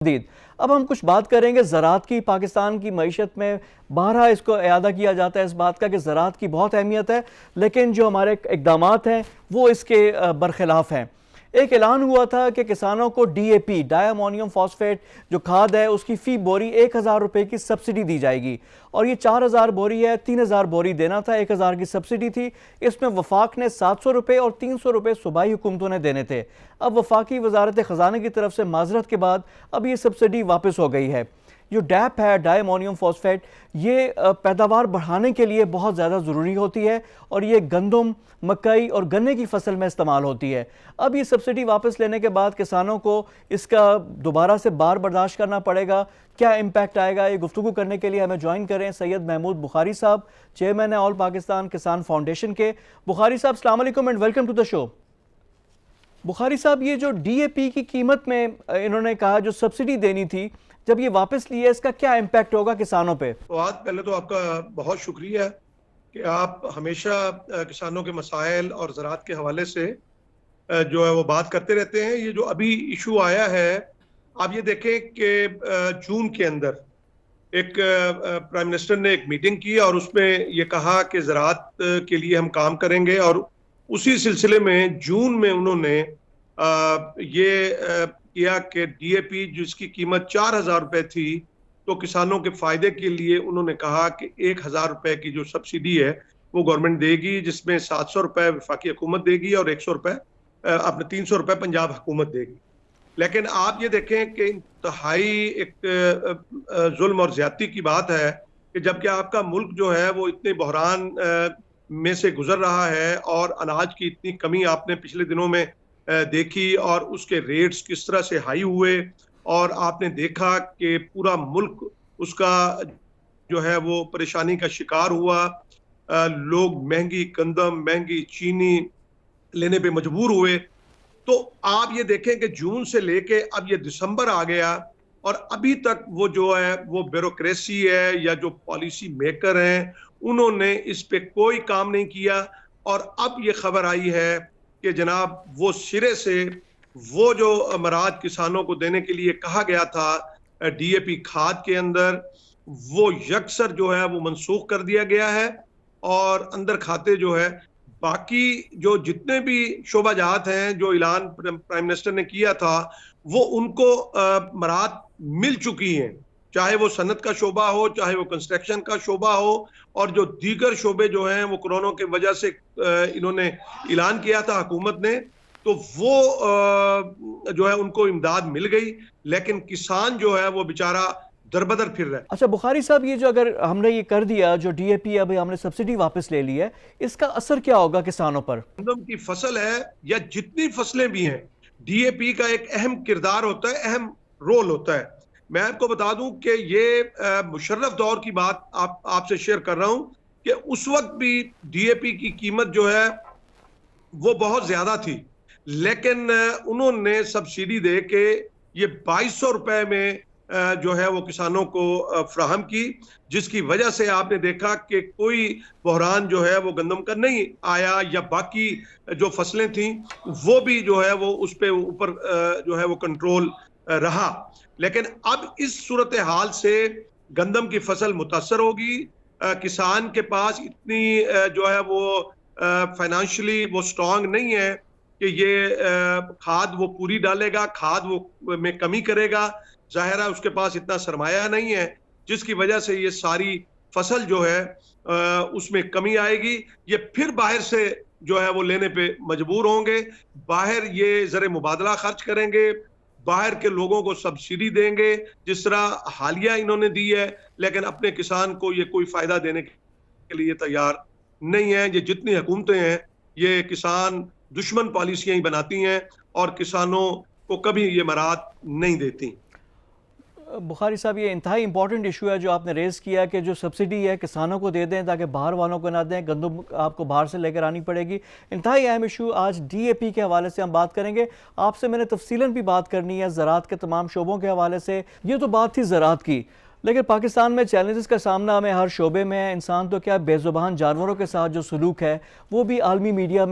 جدید۔ اب ہم کچھ بات کریں گے زراعت کی۔ پاکستان کی معیشت میں بارہا اس کو اعادہ کیا جاتا ہے اس بات کا کہ زراعت کی بہت اہمیت ہے، لیکن جو ہمارے اقدامات ہیں وہ اس کے برخلاف ہیں۔ ایک اعلان ہوا تھا کہ کسانوں کو D A P dye امونیم phosphate جو کھاد ہے اس کی فی بوری 1000 روپے کی سبسڈی دی جائے گی، اور یہ 4000 بوری ہے، 3000 بوری دینا تھا، 1000 کی سبسڈی تھی۔ اس میں وفاق نے 700 روپے اور 300 روپے صوبائی حکومتوں نے دینے تھے۔ اب وفاقی وزارت خزانہ کی طرف سے معذرت کے بعد اب یہ سبسڈی واپس ہو گئی ہے۔ جو ڈیپ ہے ڈائی امونیم فاسفیٹ، یہ پیداوار بڑھانے کے لیے بہت زیادہ ضروری ہوتی ہے، اور یہ گندم، مکئی اور گنے کی فصل میں استعمال ہوتی ہے۔ اب یہ سبسڈی واپس لینے کے بعد کسانوں کو اس کا دوبارہ سے بار برداشت کرنا پڑے گا۔ کیا امپیکٹ آئے گا؟ یہ گفتگو کرنے کے لیے ہمیں جوائن کریں سید محمود بخاری صاحب، چیئرمین آل پاکستان کسان فاؤنڈیشن کے۔ بخاری صاحب السلام علیکم اینڈ ویلکم ٹو دا شو۔ بخاری صاحب، یہ جو ڈی اے پی کی قیمت میں انہوں نے کہا جو سبسڈی دینی تھی، جب یہ واپس لی ہے اس کا کیا امپیکٹ ہوگا کسانوں پہ؟ پہلے تو آپ کا بہت شکریہ کہ آپ ہمیشہ کسانوں کے مسائل اور زراعت کے حوالے سے جو ہے وہ بات کرتے رہتے ہیں۔ یہ جو ابھی ایشو آیا ہے، آپ یہ دیکھیں کہ جون کے اندر ایک پرائم منسٹر نے ایک میٹنگ کی اور اس میں یہ کہا کہ زراعت کے لیے ہم کام کریں گے، اور اسی سلسلے میں جون میں انہوں نے یہ کیا کہ ڈی اے پی جس کی قیمت 4000 روپے تھی، تو کسانوں کے فائدے کے لیے انہوں نے کہا کہ 1000 روپے کی جو سبسڈی ہے وہ گورنمنٹ دے گی، جس میں 700 روپے وفاقی حکومت دے گی اور 100 روپے اپنے 300 روپے پنجاب حکومت دے گی۔ لیکن آپ یہ دیکھیں کہ انتہائی ایک ظلم اور زیادتی کی بات ہے کہ جبکہ آپ کا ملک جو ہے وہ اتنے بحران میں سے گزر رہا ہے، اور اناج کی اتنی کمی آپ نے پچھلے دنوں میں دیکھی، اور اس کے ریٹس کس طرح سے ہائی ہوئے، اور آپ نے دیکھا کہ پورا ملک اس کا جو ہے وہ پریشانی کا شکار ہوا۔ لوگ مہنگی گندم، مہنگی چینی لینے پہ مجبور ہوئے۔ تو آپ یہ دیکھیں کہ جون سے لے کے اب یہ دسمبر آ گیا، اور ابھی تک وہ جو ہے وہ بیوروکریسی ہے یا جو پالیسی میکر ہیں انہوں نے اس پہ کوئی کام نہیں کیا۔ اور اب یہ خبر آئی ہے کہ جناب وہ سرے سے وہ جو امراض کسانوں کو دینے کے لیے کہا گیا تھا ڈی اے پی کھاد کے اندر، وہ یکسر جو ہے وہ منسوخ کر دیا گیا ہے، اور اندر کھاتے جو ہے باقی جو جتنے بھی شعبہ جات ہیں جو اعلان پرائم منسٹر نے کیا تھا وہ ان کو مراد مل چکی ہیں، چاہے وہ صنعت کا شعبہ ہو، چاہے وہ کنسٹرکشن کا شعبہ ہو، اور جو دیگر شعبے جو ہیں وہ کورونا کی وجہ سے انہوں نے اعلان کیا تھا حکومت نے، تو وہ جو ہے ان کو امداد مل گئی، لیکن کسان جو ہے وہ بیچارہ دربدر پھر رہا ہے۔ اچھا بخاری صاحب، یہ جو اگر ہم نے یہ کر دیا جو ڈی اے پی ابھی ہم نے سبسڈی واپس لے لی ہے، اس کا اثر کیا ہوگا کسانوں پر؟ گندم کی فصل ہے یا جتنی فصلیں بھی ہیں، ڈی اے پی کا ایک اہم کردار ہوتا ہے، اہم رول ہوتا ہے۔ میں آپ کو بتا دوں کہ یہ مشرف دور کی بات آپ سے شیئر کر رہا ہوں کہ اس وقت بھی ڈی اے پی کی قیمت جو ہے وہ بہت زیادہ تھی، لیکن انہوں نے سبسڈی دے کے یہ 2200 روپے میں جو ہے وہ کسانوں کو فراہم کی، جس کی وجہ سے آپ نے دیکھا کہ کوئی بحران جو ہے وہ گندم کا نہیں آیا، یا باقی جو فصلیں تھیں وہ بھی جو ہے وہ اس پہ اوپر جو ہے وہ کنٹرول رہا۔ لیکن اب اس صورتحال سے گندم کی فصل متاثر ہوگی، کسان کے پاس اتنی جو ہے وہ فائنانشلی وہ سٹرونگ نہیں ہے کہ یہ کھاد وہ پوری ڈالے گا، کھاد وہ میں کمی کرے گا، ظاہرہ اس کے پاس اتنا سرمایہ نہیں ہے، جس کی وجہ سے یہ ساری فصل جو ہے اس میں کمی آئے گی۔ یہ پھر باہر سے جو ہے وہ لینے پہ مجبور ہوں گے، باہر یہ زر مبادلہ خرچ کریں گے، باہر کے لوگوں کو سبسڈی دیں گے جس طرح حالیہ انہوں نے دی ہے، لیکن اپنے کسان کو یہ کوئی فائدہ دینے کے لیے تیار نہیں ہے۔ یہ جتنی حکومتیں ہیں یہ کسان دشمن پالیسیاں ہی بناتی ہیں، اور کسانوں کو کبھی یہ مراعات نہیں دیتی۔ بخاری صاحب، یہ انتہائی امپورٹنٹ ایشو ہے جو آپ نے ریز کیا کہ جو سبسڈی ہے کسانوں کو دے دیں تاکہ باہر والوں کو نہ دیں، گندم آپ کو باہر سے لے کر آنی پڑے گی۔ انتہائی اہم ایشو آج ڈی اے پی کے حوالے سے ہم بات کریں گے۔ آپ سے میں نے تفصیلاً بھی بات کرنی ہے زراعت کے تمام شعبوں کے حوالے سے۔ یہ تو بات تھی زراعت کی، لیکن پاکستان میں چیلنجز کا سامنا ہمیں ہر شعبے میں ہے۔ انسان تو کیا بے زبان جانوروں کے ساتھ جو سلوک ہے وہ بھی عالمی میڈیا میں